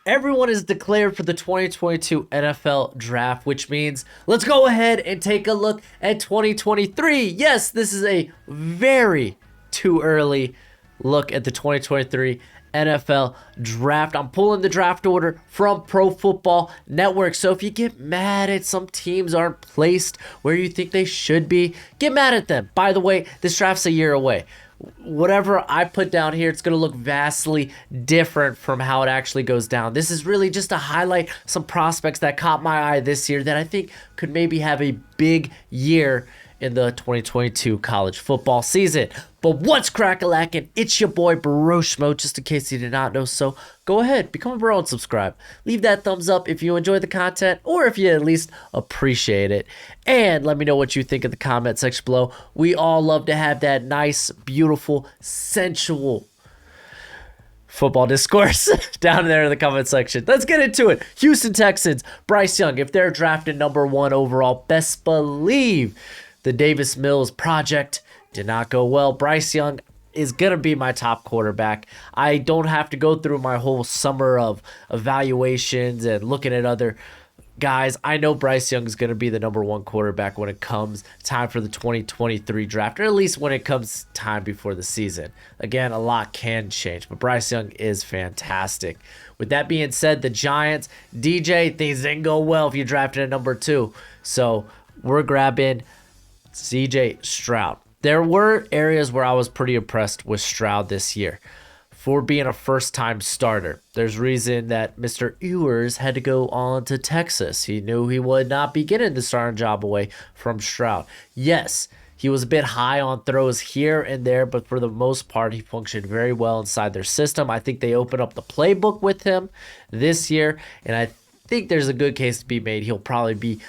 Everyone is declared for the 2022 NFL Draft, which means let's go ahead and take a look at 2023. Yes, this is a very too early look at the 2023 NFL Draft. I'm pulling the draft order from Pro Football Network. So if you get mad at some teams aren't placed where you think they should be, get mad at them. By the way, this draft's a year away. Whatever I put down here, it's going to look vastly different from how it actually goes down. This is really just to highlight some prospects that caught my eye this year that I think could maybe have a big year in the 2022 college football season. But what's crack-a-lackin'? It's your boy Broshmo, just in case you did not know. So go ahead, become a bro and subscribe. Leave that thumbs up if you enjoy the content or if you at least appreciate it. And let me know what you think in the comment section below. We all love to have that nice, beautiful, sensual football discourse down there in the comment section. Let's get into it. Houston Texans, Bryce Young, if they're drafted #1 overall, best believe the Davis Mills project did not go well. Bryce Young is going to be my top quarterback. I don't have to go through my whole summer of evaluations and looking at other guys. I know Bryce Young is going to be the #1 quarterback when it comes time for the 2023 draft, or at least when it comes time before the season. Again, a lot can change, but Bryce Young is fantastic. With that being said, the Giants, DJ, things didn't go well if you drafted at #2. So we're grabbing CJ Stroud. There were areas where I was pretty impressed with Stroud this year for being a first-time starter. There's reason that Mr. Ewers had to go on to Texas. He knew he would not be getting the starting job away from Stroud. Yes, he was a bit high on throws here and there, but for the most part, he functioned very well inside their system. I think they opened up the playbook with him this year, and I think there's a good case to be made. He'll probably be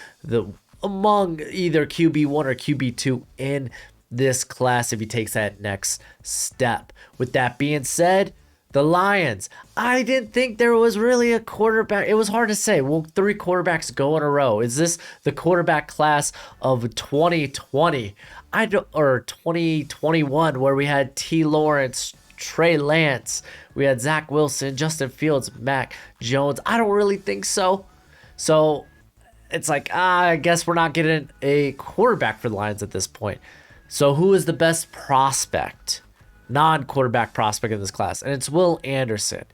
among either QB1 or QB2 in this class if he takes that next step. With that being said, the Lions, I didn't think there was really a quarterback. It was hard to say. Will 3 quarterbacks go in a row? Is this the quarterback class of 2020 or 2021 where we had T. Lawrence, Trey Lance, we had Zach Wilson, Justin Fields, Mac Jones? I don't really think so. So it's like, I guess we're not getting a quarterback for the Lions at this point. So who is the best prospect, non-quarterback prospect in this class? And it's Will Anderson.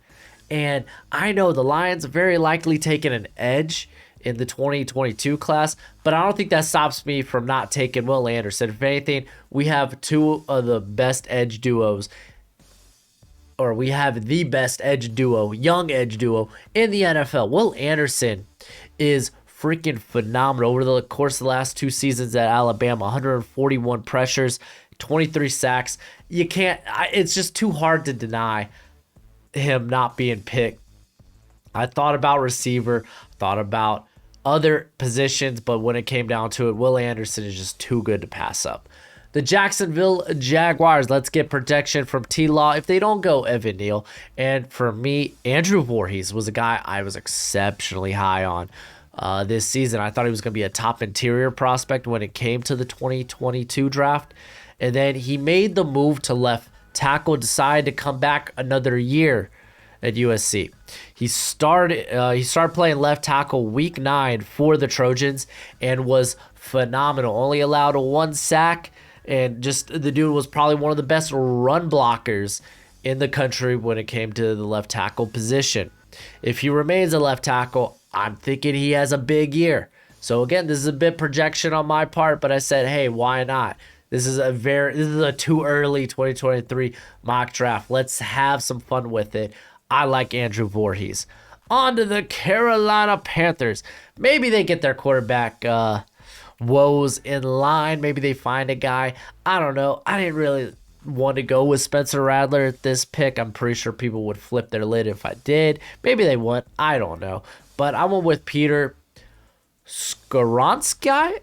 And I know the Lions very likely taking an edge in the 2022 class, but I don't think that stops me from not taking Will Anderson. If anything, we have 2 of the best edge duos, or we have the best edge duo, young edge duo in the NFL. Will Anderson is freaking phenomenal over the course of the last 2 seasons at Alabama. 141 pressures, 23 sacks. You can't, it's just too hard to deny him not being picked. I thought about receiver, thought about other positions, but when it came down to it, Will Anderson is just too good to pass up. The Jacksonville Jaguars, let's get protection from T-Law if they don't go Evan Neal. And for me, Andrew Voorhees was a guy I was exceptionally high on this season. I thought he was going to be a top interior prospect when it came to the 2022 draft. And then he made the move to left tackle, decided to come back another year at USC. He started playing left tackle week 9 for the Trojans and was phenomenal. Only allowed 1 sack, and just the dude was probably one of the best run blockers in the country when it came to the left tackle position. If he remains a left tackle, I'm thinking he has a big year. So again, this is a bit projection on my part, but I said, hey, why not? This is a too early 2023 mock draft. Let's have some fun with it. I like Andrew Voorhees. On to the Carolina Panthers. Maybe they get their quarterback woes in line. Maybe they find a guy. I don't know. I didn't really want to go with Spencer Rattler at this pick. I'm pretty sure people would flip their lid if I did. Maybe they wouldn't. I don't know. But I went with Peter SKORONSKI?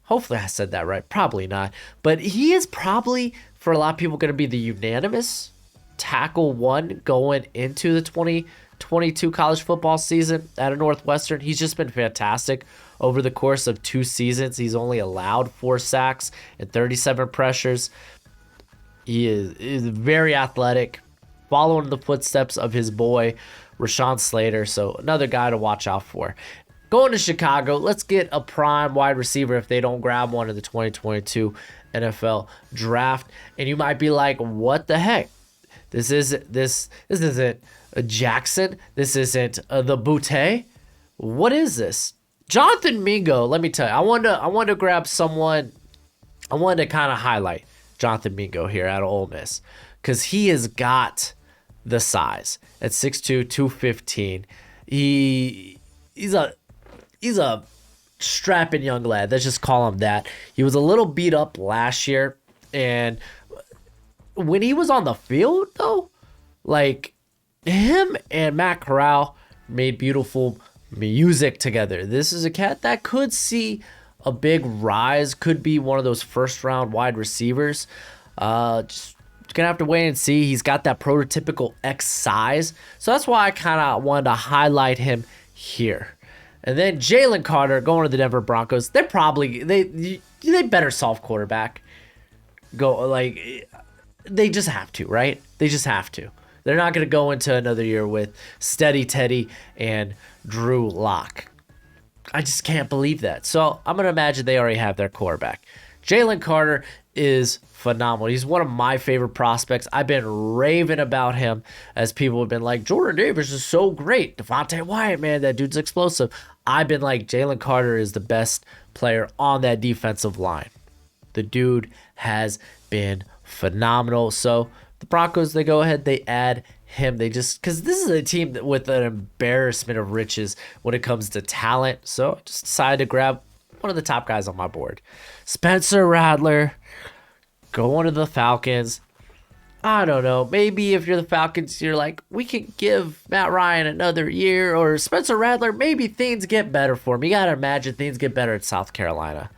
Hopefully I said that right. Probably not. But he is probably, for a lot of people, going to be the unanimous tackle 1 going into the 2022 college football season at a Northwestern. He's just been fantastic over the course of 2 seasons. He's only allowed 4 sacks and 37 pressures. He is very athletic, following the footsteps of his boy Rashawn Slater, so another guy to watch out for. Going to Chicago, let's get a prime wide receiver if they don't grab one in the 2022 NFL draft. And you might be like, what the heck? This isn't a Jackson. This isn't the Butte. What is this? Jonathan Mingo, let me tell you, I wanted to grab someone. I wanted to kind of highlight Jonathan Mingo here out of Ole Miss because he has got the size at 6'2", 215. He's a strapping young lad. Let's just call him that. He was a little beat up last year, and when he was on the field, though, like him and Matt Corral made beautiful music together. This is a cat that could see a big rise, could be one of those first round wide receivers. Just gonna have to wait and see. He's got that prototypical X size, so that's why I kind of wanted to highlight him here. And then Jalen Carter going to the Denver Broncos. They're probably they better solve quarterback. They just have to, right? They just have to. They're not going to go into another year with Steady Teddy and Drew Lock. I just can't believe that. So I'm going to imagine they already have their quarterback. Jalen Carter is phenomenal. He's one of my favorite prospects. I've been raving about him as people have been like, Jordan Davis is so great. Devontae Wyatt, man, that dude's explosive. I've been like, Jalen Carter is the best player on that defensive line. The dude has been phenomenal. So the Broncos, they go ahead, they add him. They just, because this is a team with an embarrassment of riches when it comes to talent. So I just decided to grab one of the top guys on my board. Spencer Rattler, going to the Falcons. I don't know. Maybe if you're the Falcons, you're like, we can give Matt Ryan another year, or Spencer Rattler, maybe things get better for him. You got to imagine things get better at South Carolina.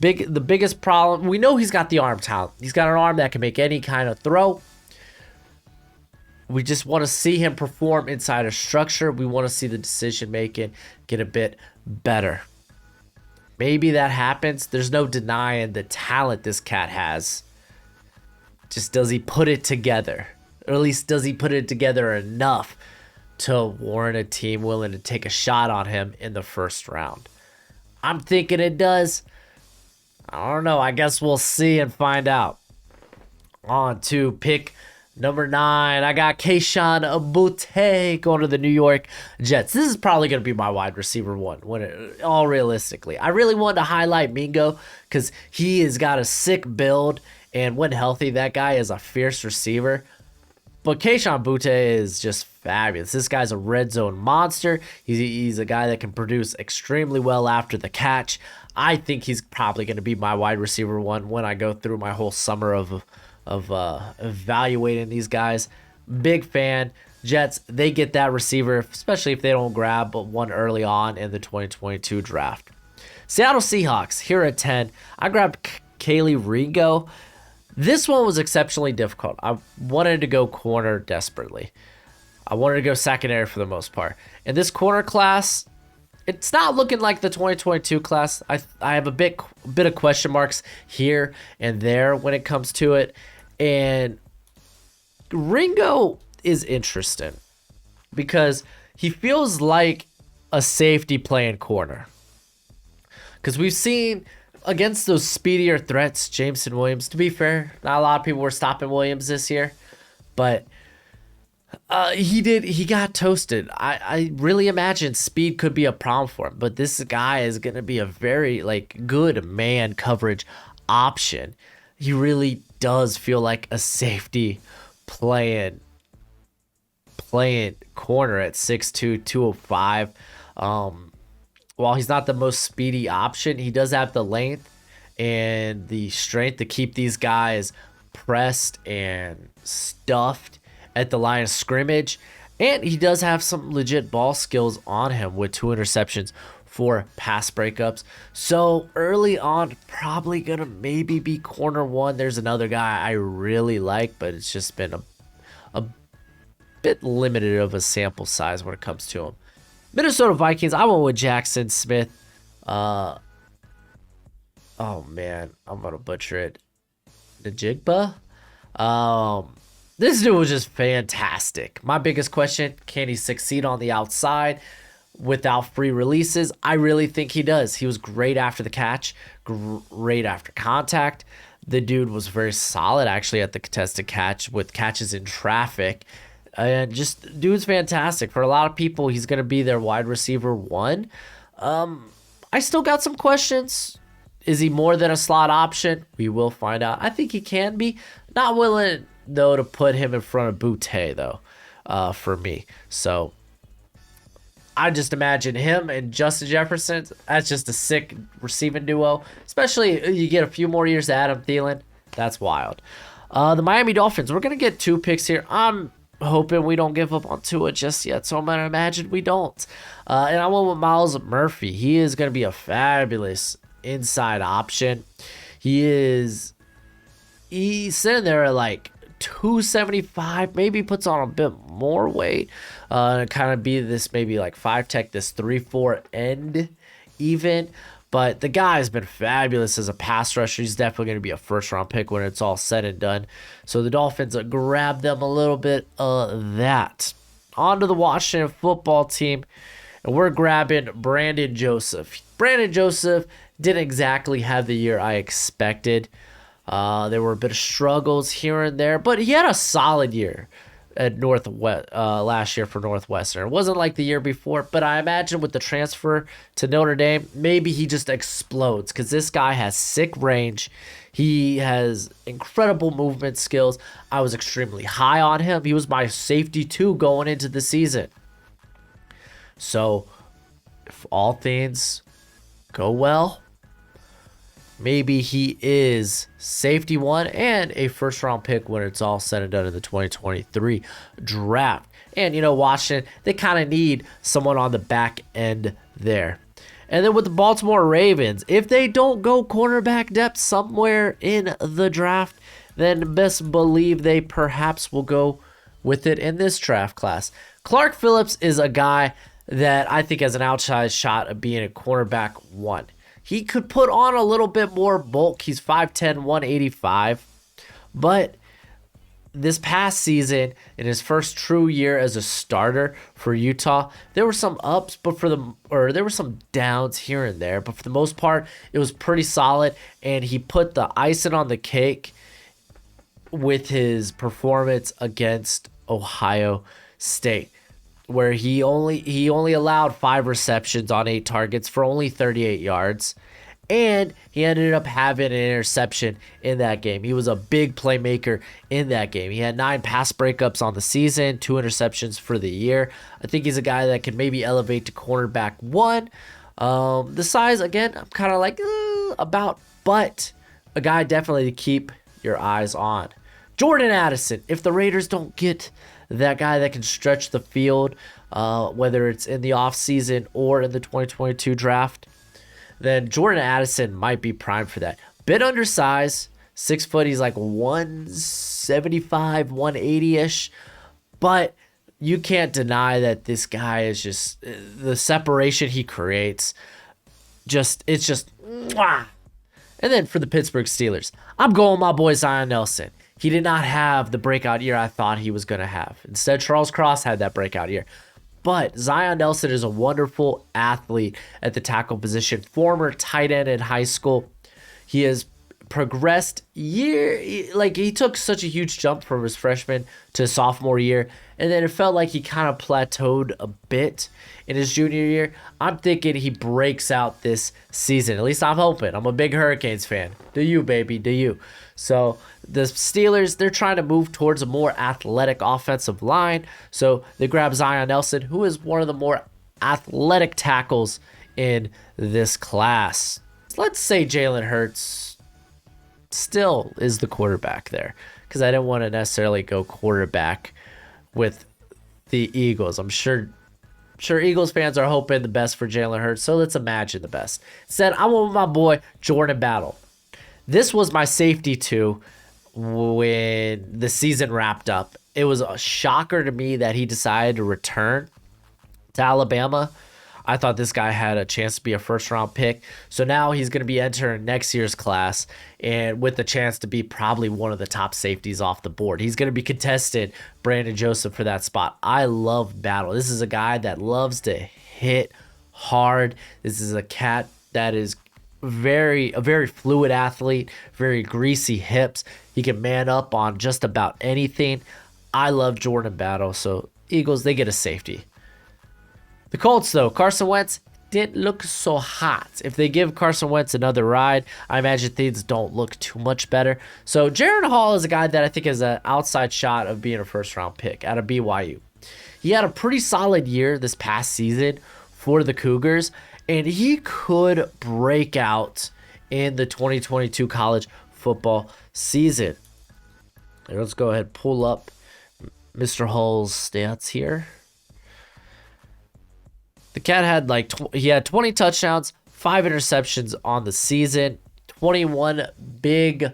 The biggest problem, we know he's got the arm talent. He's got an arm that can make any kind of throw. We just want to see him perform inside a structure. We want to see the decision making get a bit better. Maybe that happens. There's no denying the talent this cat has. Just does he put it together? Or at least does he put it together enough to warrant a team willing to take a shot on him in the first round? I'm thinking it does. I don't know. I guess we'll see and find out. On to pick number 9. I got Kayshon Boutte going to the New York Jets. This is probably going to be my wide receiver one, all realistically. I really wanted to highlight Mingo because he has got a sick build, and when healthy, that guy is a fierce receiver. But Kayshon Boutte is just fabulous. This guy's a red zone monster. He's a guy that can produce extremely well after the catch. I think he's probably going to be my wide receiver one when I go through my whole summer of evaluating these guys. Big fan. Jets, they get that receiver, especially if they don't grab one early on in the 2022 draft. Seattle Seahawks, here at 10. I grabbed Kaylee Ringo. This one was exceptionally difficult. I wanted to go corner desperately. I wanted to go secondary for the most part. In this corner class, it's not looking like the 2022 class. I have a bit of question marks here and there when it comes to it. And Ringo is interesting because he feels like a safety playing corner. Because we've seen against those speedier threats, Jameson Williams, to be fair, not a lot of people were stopping Williams this year, but he got toasted. I really imagine speed could be a problem for him, but this guy is going to be a very good man coverage option. He really does feel like a safety playing corner at 6'2", 205. While he's not the most speedy option, he does have the length and the strength to keep these guys pressed and stuffed at the line of scrimmage. And he does have some legit ball skills on him with 2 interceptions, 4 pass breakups. So early on, probably going to maybe be corner 1. There's another guy I really like, but it's just been a bit limited of a sample size when it comes to him. Minnesota Vikings, I went with Jackson Smith. Oh man, I'm going to butcher it. Najigba? This dude was just fantastic. My biggest question, can he succeed on the outside without free releases? I really think he does. He was great after the catch, great after contact. The dude was very solid actually at the contested catch with catches in traffic. And just dude's fantastic. For a lot of people, he's going to be their wide receiver one. I still got some questions. Is he more than a slot option? We will find out. I think he can be. Not willing, though, to put him in front of Boutte, though, for me. So I just imagine him and Justin Jefferson. That's just a sick receiving duo. Especially you get a few more years to Adam Thielen. That's wild. The Miami Dolphins. We're going to get 2 picks here. I'm hoping we don't give up on Tua just yet, so I'm going to imagine we don't. And I went with Myles Murphy. He is going to be a fabulous inside option. He's sitting there at like 275, maybe puts on a bit more weight, kind of be this maybe like 5 tech, this 3-4 end even. But the guy has been fabulous as a pass rusher. He's definitely going to be a first-round pick when it's all said and done. So the Dolphins grabbed them a little bit of that. On to the Washington football team, and we're grabbing Brandon Joseph. Brandon Joseph didn't exactly have the year I expected. There were a bit of struggles here and there, but he had a solid year at last year for Northwestern. It wasn't like the year before, but I imagine with the transfer to Notre Dame, maybe he just explodes because this guy has sick range. He has incredible movement skills. I was extremely high on him. He was my safety 2 going into the season. So if all things go well, maybe he is safety 1 and a first-round pick when it's all said and done in the 2023 draft. And, Washington, they kind of need someone on the back end there. And then with the Baltimore Ravens, if they don't go cornerback depth somewhere in the draft, then best believe they perhaps will go with it in this draft class. Clark Phillips is a guy that I think has an outsized shot of being a cornerback 1. He could put on a little bit more bulk. He's 5'10", 185. But this past season, in his first true year as a starter for Utah, there were some ups, there were some downs here and there. But for the most part, it was pretty solid. And he put the icing on the cake with his performance against Ohio State, where he only allowed 5 receptions on 8 targets for only 38 yards. And he ended up having an interception in that game. He was a big playmaker in that game. He had 9 pass breakups on the season, 2 interceptions for the year. I think he's a guy that can maybe elevate to cornerback 1. The size, again, I'm kind of like, but a guy definitely to keep your eyes on. Jordan Addison, if the Raiders don't get that guy that can stretch the field, whether it's in the offseason or in the 2022 draft, then Jordan Addison might be primed for that. Bit undersized, 6 foot, he's like 175, 180-ish, but you can't deny that this guy is just, the separation he creates, it's just, mwah. And then for the Pittsburgh Steelers, I'm going my boy Zion Nelson. He did not have the breakout year I thought he was going to have. Instead, Charles Cross had that breakout year. But Zion Nelson is a wonderful athlete at the tackle position, former tight end in high school. He has progressed he took such a huge jump from his freshman to sophomore year, and then it felt like he kind of plateaued a bit in his junior year. I'm thinking he breaks out this season. At least I'm hoping. I'm a big Hurricanes fan. Do you, baby? Do you? So the Steelers, they're trying to move towards a more athletic offensive line. So they grab Zion Nelson, who is one of the more athletic tackles in this class. Let's say Jalen Hurts still is the quarterback there, because I didn't want to necessarily go quarterback with the Eagles. I'm sure Eagles fans are hoping the best for Jalen Hurts, so let's imagine the best. Instead, I went with my boy Jordan Battle. This was my safety 2 when the season wrapped up. It was a shocker to me that he decided to return to Alabama. I thought this guy had a chance to be a first-round pick. So now he's going to be entering next year's class and with the chance to be probably one of the top safeties off the board. He's going to be contested Brandon Joseph for that spot. I love Battle. This is a guy that loves to hit hard. This is a cat that is a very fluid athlete, very greasy hips. He can man up on just about anything. I love Jordan Battle. So Eagles, they get a safety. The Colts, though, Carson Wentz didn't look so hot. If they give Carson Wentz another ride, I imagine things don't look too much better. So Jaron Hall is a guy that I think has an outside shot of being a first-round pick out of BYU. He had a pretty solid year this past season for the Cougars, and he could break out in the 2022 college football season. Let's go ahead and pull up Mr. Hall's stats here. The cat had he had 20 touchdowns, 5 interceptions on the season, 21 big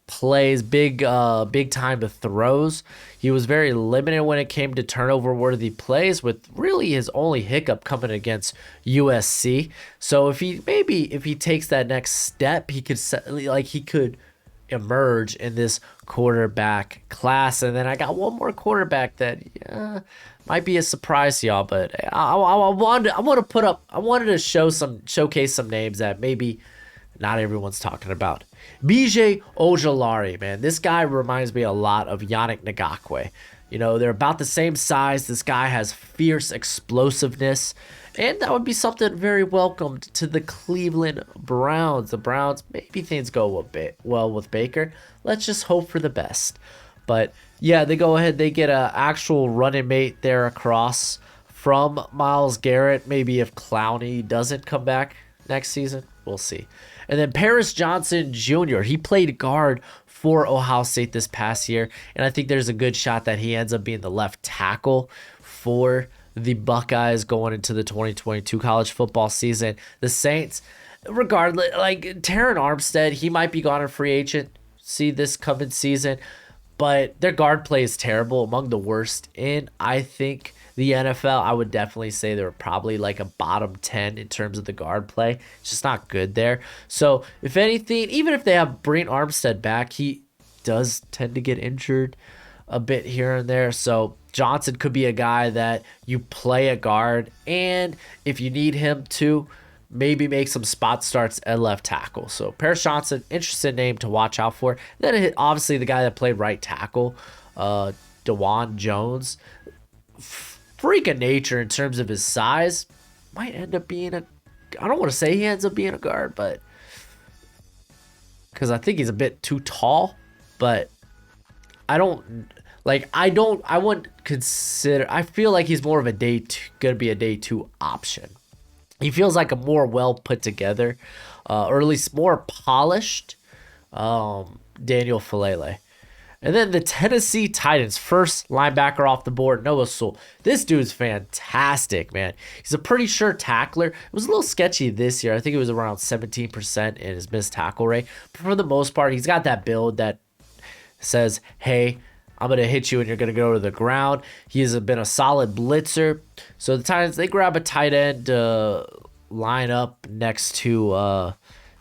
plays, big time throws. He was very limited when it came to turnover worthy plays, with really his only hiccup coming against USC. So if he takes that next step, he could emerge in this quarterback class. And then I got one more quarterback that might be a surprise to y'all, but I wanted to showcase some names that maybe not everyone's talking about. BJ Ojulari, man, this guy reminds me a lot of Yannick Ngakoue. You know, they're about the same size. This guy has fierce explosiveness, and that would be something very welcomed to the Cleveland Browns. The Browns, maybe things go a bit well with Baker. Let's just hope for the best. But yeah, they go ahead. They get an actual running mate there across from Myles Garrett. Maybe if Clowney doesn't come back next season, we'll see. And then Paris Johnson Jr., he played guard for Ohio State this past year, and I think there's a good shot that he ends up being the left tackle for the Buckeyes going into the 2022 college football season. The Saints, regardless, Terron Armstead, he might be gone a free agent, see this coming season, but their guard play is terrible, among the worst in, I think, the NFL. I would definitely say they're probably like a bottom 10 in terms of the guard play. It's just not good there. So if anything, even if they have Brent Armstead back, he does tend to get injured a bit here and there. So Johnson could be a guy that you play a guard, and if you need him to, maybe make some spot starts at left tackle. So Paris Johnson, interesting name to watch out for. Then obviously the guy that played right tackle, DeJuan Jones, freak of nature in terms of his size, might end up being I don't want to say he ends up being a guard, but because I think he's a bit too tall, but I wouldn't consider, I feel like he's more of gonna be a day two option. He feels like a more well put together, or at least more polished Daniel Falele. And then the Tennessee Titans, first linebacker off the board, Noah Sewell. This dude's fantastic, man. He's a pretty sure tackler. It was a little sketchy this year. I think it was around 17% in his missed tackle rate. But for the most part, he's got that build that says, hey, I'm going to hit you and you're going to go to the ground. He has been a solid blitzer. So the Titans, they grab a tight end to line up next to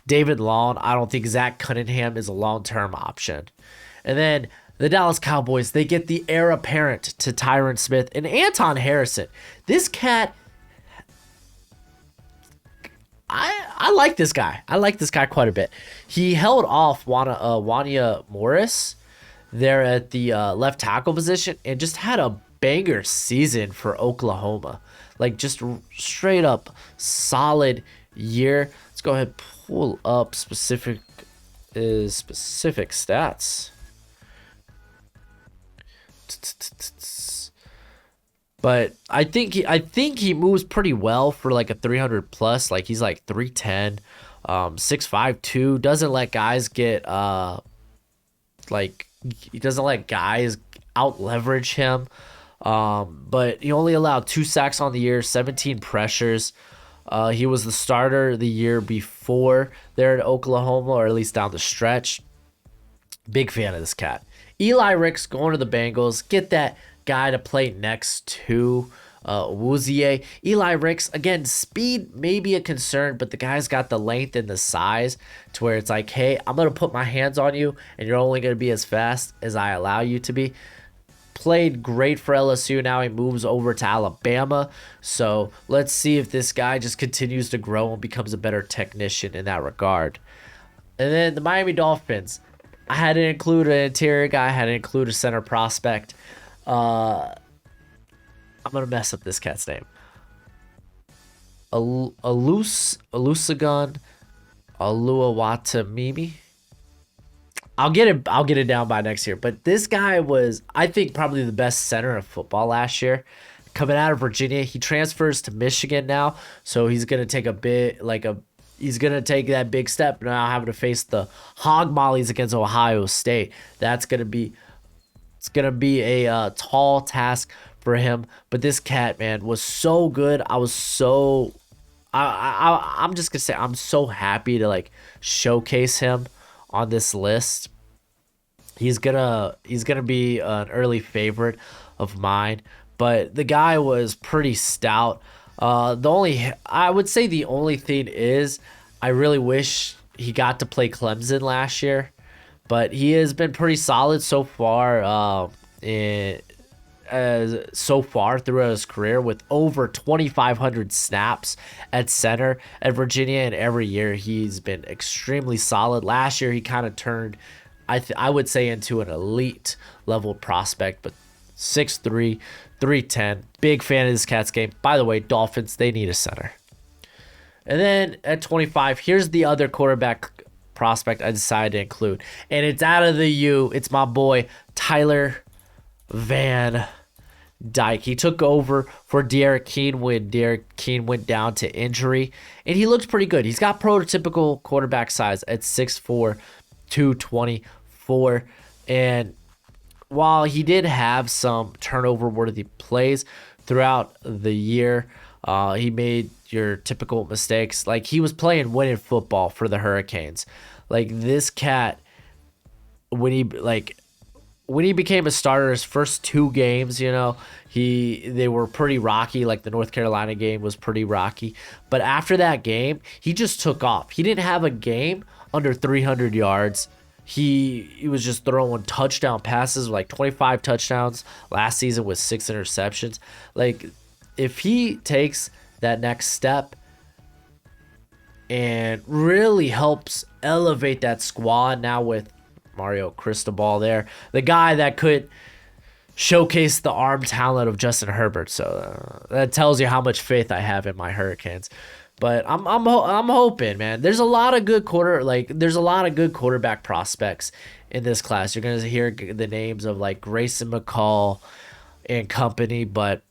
David Long. I don't think Zach Cunningham is a long-term option. And then the Dallas Cowboys, they get the heir apparent to Tyron Smith and Anton Harrison. This cat, I like this guy. I like this guy quite a bit. He held off Wanya Morris there at the left tackle position and just had a banger season for Oklahoma. Like just straight up solid year. Let's go ahead and pull up specific stats. But I think he moves pretty well for like a 300 plus. Like he's like 310, 6'5", doesn't let guys get he doesn't let guys out leverage him. But he only allowed 2 sacks on the year, 17 pressures. He was the starter the year before there at Oklahoma, or at least down the stretch. Big fan of this cat. Eli Ricks going to the Bengals. Get that guy to play next to Woozier. Eli Ricks, again, speed may be a concern, but the guy's got the length and the size to where it's like, hey, I'm going to put my hands on you, and you're only going to be as fast as I allow you to be. Played great for LSU. Now he moves over to Alabama. So let's see if this guy just continues to grow and becomes a better technician in that regard. And then the Miami Dolphins. I had to include an interior guy. I had to include a center prospect. I'm going to mess up this cat's name. Alusagun Aluawatamimi. I'll get it down by next year. But this guy was, I think, probably the best center of football last year. Coming out of Virginia, he transfers to Michigan now, so he's gonna take he's gonna take that big step now, having to face the hog mollies against Ohio State. It's gonna be a tall task for him. But this cat, man, was so good. I'm just gonna say I'm so happy to like showcase him on this list. He's gonna be an early favorite of mine, but the guy was pretty stout. I would say the only thing is I really wish he got to play Clemson last year, but he has been pretty solid so far throughout his career with over 2,500 snaps at center at Virginia, and every year he's been extremely solid. Last year he kind of turned, I would say, into an elite level prospect, but 6'3", 310. Big fan of this cat's game. By the way, Dolphins, they need a center. And then at 25, here's the other quarterback prospect I decided to include, and it's out of the U. It's my boy Tyler Van Dyke. He took over for Derek Keen when Derek Keen went down to injury, and he looks pretty good. He's got prototypical quarterback size at 6'4", 224, and while he did have some turnover-worthy plays throughout the year, he made your typical mistakes. Like, he was playing winning football for the Hurricanes. Like, this cat, when he became a starter, his first 2 games, they were pretty rocky. Like the North Carolina game was pretty rocky. But after that game, he just took off. He didn't have a game under 300 yards. He was just throwing touchdown passes, like 25 touchdowns last season with 6 interceptions. Like, if he takes that next step and really helps elevate that squad now with Mario Cristobal there, the guy that could showcase the arm talent of Justin Herbert. So that tells you how much faith I have in my Hurricanes. But I'm hoping, man. There's a lot of good quarterback prospects in this class. You're gonna hear the names of like Grayson McCall and company, but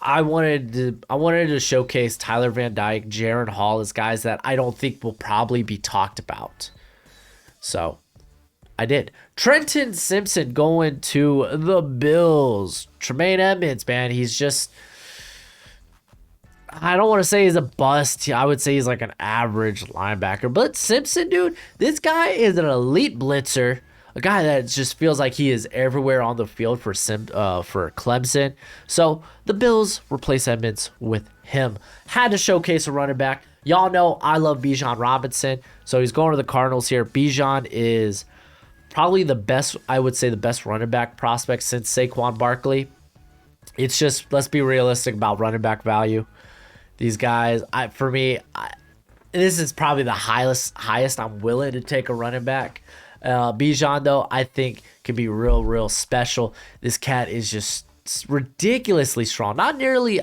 I wanted to showcase Tyler Van Dyke, Jaron Hall as guys that I don't think will probably be talked about. So I did. Trenton Simpson going to the Bills. Tremaine Edmonds, man, he's just, I don't want to say he's a bust. I would say he's like an average linebacker. But Simpson, dude, this guy is an elite blitzer. A guy that just feels like he is everywhere on the field for Clemson. So the Bills replace Edmonds with him. Had to showcase a running back. Y'all know I love Bijan Robinson. So he's going to the Cardinals here. Bijan is probably the best, I would say the best running back prospect since Saquon Barkley. It's just, let's be realistic about running back value. These guys, this is probably the highest I'm willing to take a running back. Bijan, though, I think can be real special. This cat is just ridiculously strong. Not nearly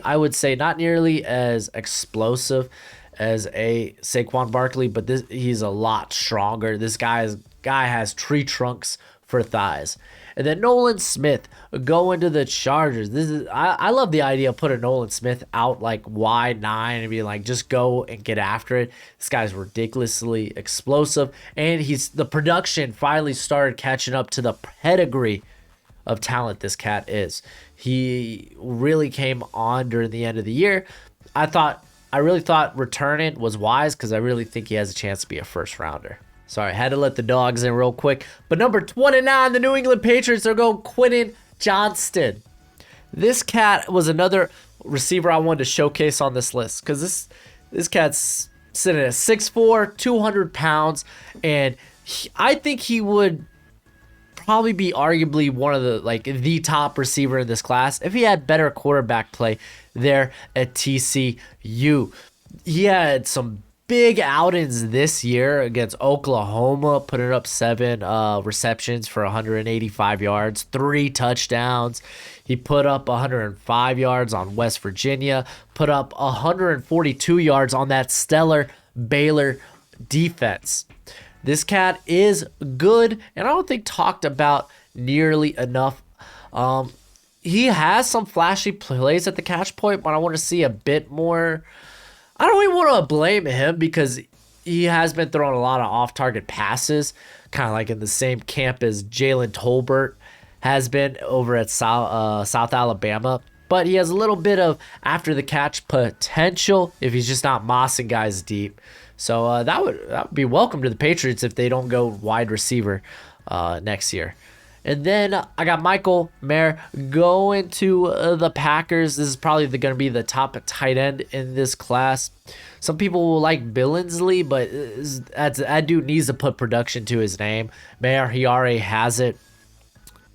as explosive as a Saquon Barkley, but he's a lot stronger. This guy has tree trunks for thighs. And then Nolan Smith going to the Chargers. I love the idea of putting Nolan Smith out like wide 9 and being like, just go and get after it. This guy's ridiculously explosive, and the production finally started catching up to the pedigree of talent this cat is. He really came on during the end of the year. I really thought returning was wise because I really think he has a chance to be a first rounder. Sorry, had to let the dogs in real quick. But number 29, the New England Patriots are going Quentin Johnston. This cat was another receiver I wanted to showcase on this list, because this cat's sitting at 6'4", 200 pounds, and I think he would probably be arguably one of the top receiver in this class if he had better quarterback play there at TCU. He had some big outings this year against Oklahoma, putting up 7 receptions for 185 yards, 3 touchdowns. He put up 105 yards on West Virginia, put up 142 yards on that stellar Baylor defense. This cat is good, and I don't think talked about nearly enough. He has some flashy plays at the catch point, but I want to see a bit more. I don't even want to blame him because he has been throwing a lot of off-target passes, kind of like in the same camp as Jalen Tolbert has been over at South Alabama. But he has a little bit of after-the-catch potential if he's just not mossing guys deep. So that would be welcome to the Patriots if they don't go wide receiver next year. And then I got Michael Mayer going to the Packers. This is probably going to be the top tight end in this class. Some people will like Billingsley, but that dude needs to put production to his name. Mayer, he already has it.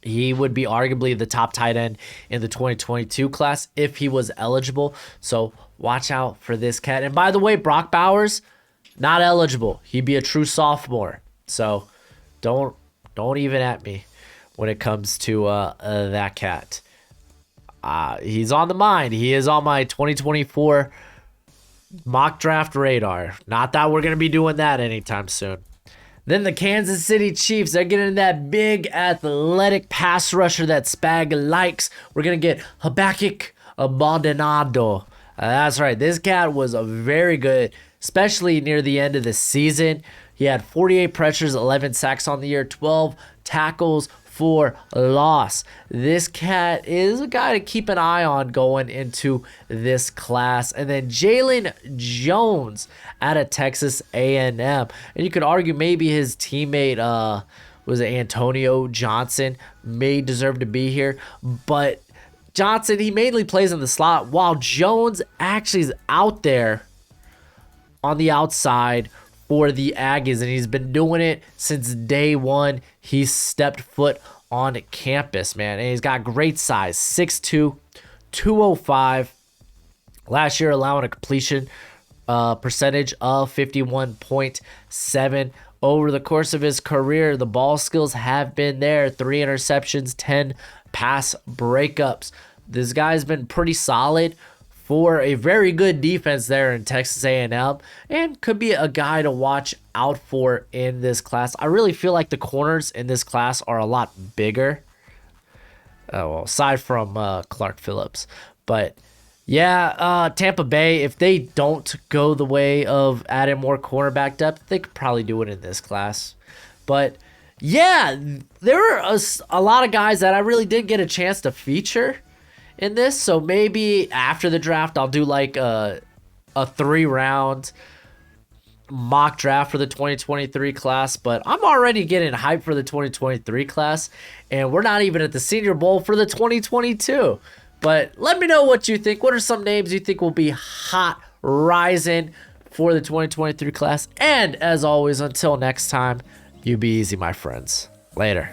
He would be arguably the top tight end in the 2022 class if he was eligible. So watch out for this cat. And by the way, Brock Bowers, not eligible. He'd be a true sophomore. So don't even at me when it comes to that cat. He's on the mind. He is on my 2024 mock draft radar. Not that we're going to be doing that anytime soon. Then the Kansas City Chiefs, they're getting that big athletic pass rusher that Spag likes. We're going to get Habakkuk Maldonado. That's right. This cat was a very good, especially near the end of the season. He had 48 pressures, 11 sacks on the year, 12 tackles for loss. This cat is a guy to keep an eye on going into this class. And then Jalen Jones out of Texas A&M. And you could argue maybe his teammate, was it Antonio Johnson, may deserve to be here. But Johnson, he mainly plays in the slot, while Jones actually is out there on the outside for the Aggies, and he's been doing it since day one. He stepped foot on campus, man, and he's got great size, 6'2", 205. Last year, allowing a completion percentage of 51.7. Over the course of his career, the ball skills have been there. 3 interceptions, 10 pass breakups. This guy's been pretty solid for a very good defense there in Texas A&M, and could be a guy to watch out for in this class. I really feel like the corners in this class are a lot bigger. Well, aside from Clark Phillips. But yeah, Tampa Bay, if they don't go the way of adding more cornerback depth, they could probably do it in this class. But yeah, there are a lot of guys that I really did get a chance to feature in this. So maybe after the draft, I'll do like a 3-round mock draft for the 2023 class. But I'm already getting hyped for the 2023 class, and we're not even at the Senior Bowl for the 2022. But let me know what you think. What are some names you think will be hot rising for the 2023 class? And as always, until next time, you be easy, my friends. Later.